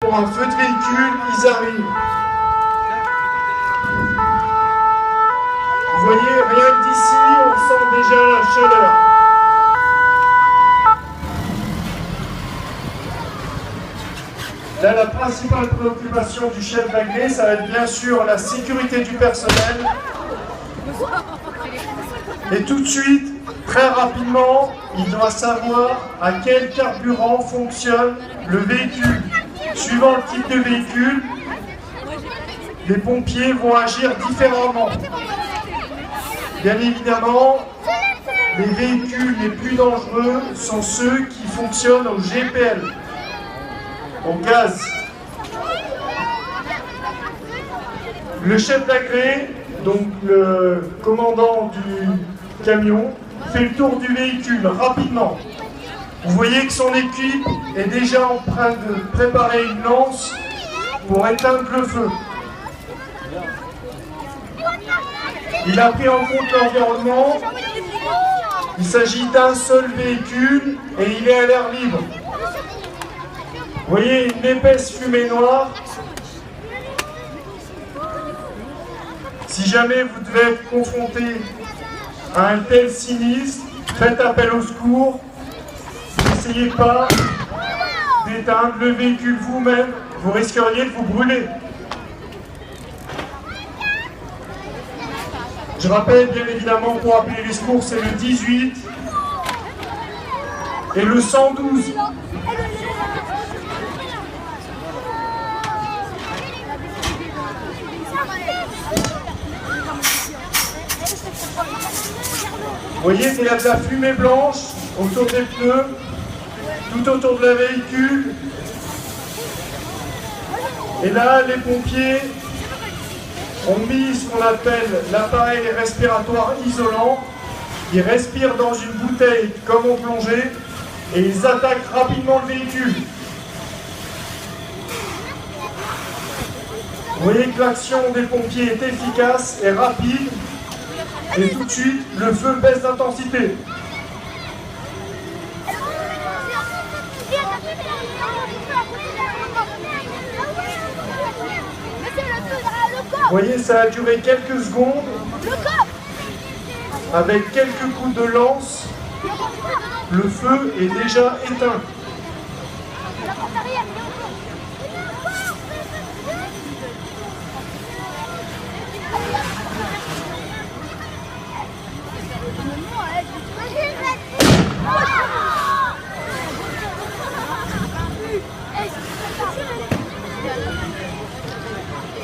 pour un feu de véhicule, ils arrivent. Vous voyez, rien que d'ici, on sent déjà la chaleur. Là, la principale préoccupation du chef d'agré, ça va être bien sûr la sécurité du personnel. Et tout de suite, très rapidement, il doit savoir à quel carburant fonctionne le véhicule. Suivant le type de véhicule, les pompiers vont agir différemment. Bien évidemment, les véhicules les plus dangereux sont ceux qui fonctionnent au GPL, au gaz. Le chef d'agré, donc le commandant du camion, fait le tour du véhicule rapidement. Vous voyez que son équipe est déjà en train de préparer une lance pour éteindre le feu. Il a pris en compte l'environnement. Il s'agit d'un seul véhicule et il est à l'air libre. Vous voyez une épaisse fumée noire. Si jamais vous devez être confronté à un tel sinistre, faites appel au secours. N'essayez pas d'éteindre le véhicule vous-même, vous risqueriez de vous brûler. Je rappelle bien évidemment pour appeler les secours, c'est le 18 et le 112. Vous voyez, il y a de la fumée blanche autour des pneus, tout autour de la véhicule. Et là, les pompiers ont mis ce qu'on appelle l'appareil respiratoire isolant. Ils respirent dans une bouteille comme en plongée et ils attaquent rapidement le véhicule. Vous voyez que l'action des pompiers est efficace et rapide. Et tout de suite, le feu baisse d'intensité. Vous voyez, ça a duré quelques secondes. Avec quelques coups de lance, le feu est déjà éteint.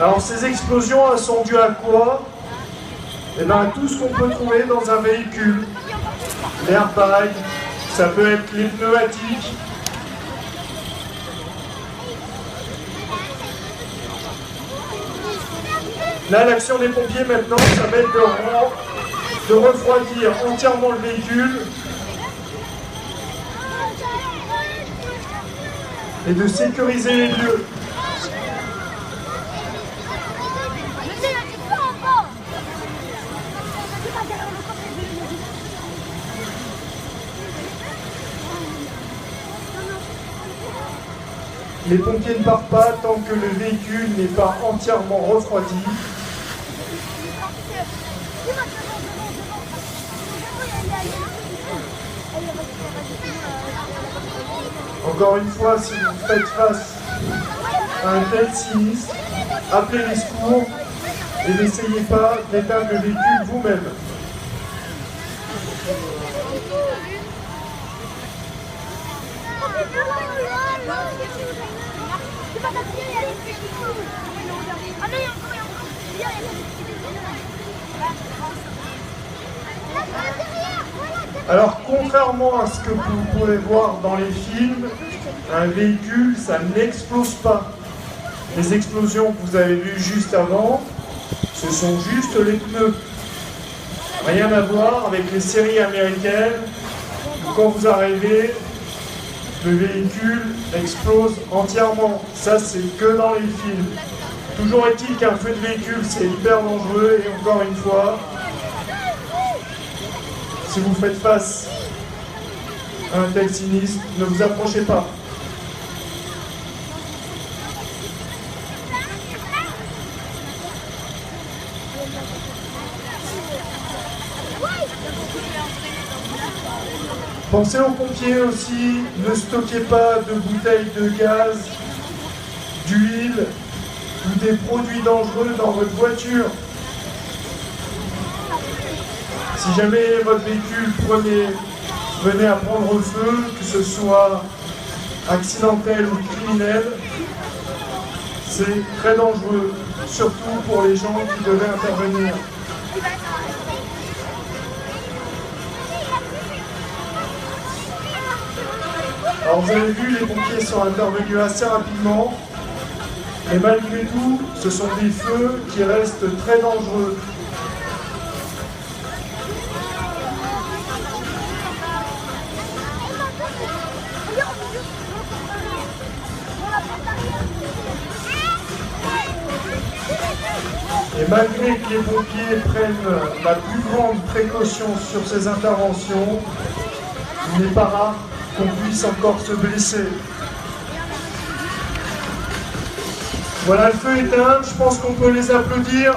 Alors ces explosions, elles sont dues à quoi? Eh bien, tout ce qu'on peut trouver dans un véhicule. L'airbag, ça peut être les pneumatiques. Là, l'action des pompiers maintenant, ça va être de refroidir entièrement le véhicule et de sécuriser les lieux. Les pompiers ne partent pas tant que le véhicule n'est pas entièrement refroidi. Encore une fois, si vous faites face à un tel sinistre, appelez les secours et n'essayez pas d'éteindre le véhicule vous-même. Alors, contrairement à ce que vous pouvez voir dans les films, un véhicule, ça n'explose pas. Les explosions que vous avez vues juste avant, ce sont juste les pneus. Rien à voir avec les séries américaines, où quand vous arrivez, le véhicule explose entièrement. Ça, c'est que dans les films. Toujours est-il qu'un feu de véhicule, c'est hyper dangereux, et encore une fois, si vous faites face à un tel sinistre, ne vous approchez pas. Pensez aux pompiers aussi, ne stockez pas de bouteilles de gaz, d'huile ou des produits dangereux dans votre voiture. Si jamais votre véhicule venait à prendre feu, que ce soit accidentel ou criminel, c'est très dangereux, surtout pour les gens qui devaient intervenir. Alors vous avez vu, les pompiers sont intervenus assez rapidement, mais malgré tout, ce sont des feux qui restent très dangereux. Et malgré que les pompiers prennent la plus grande précaution sur ces interventions, il n'est pas rare qu'on puisse encore se blesser. Voilà, le feu éteint, je pense qu'on peut les applaudir.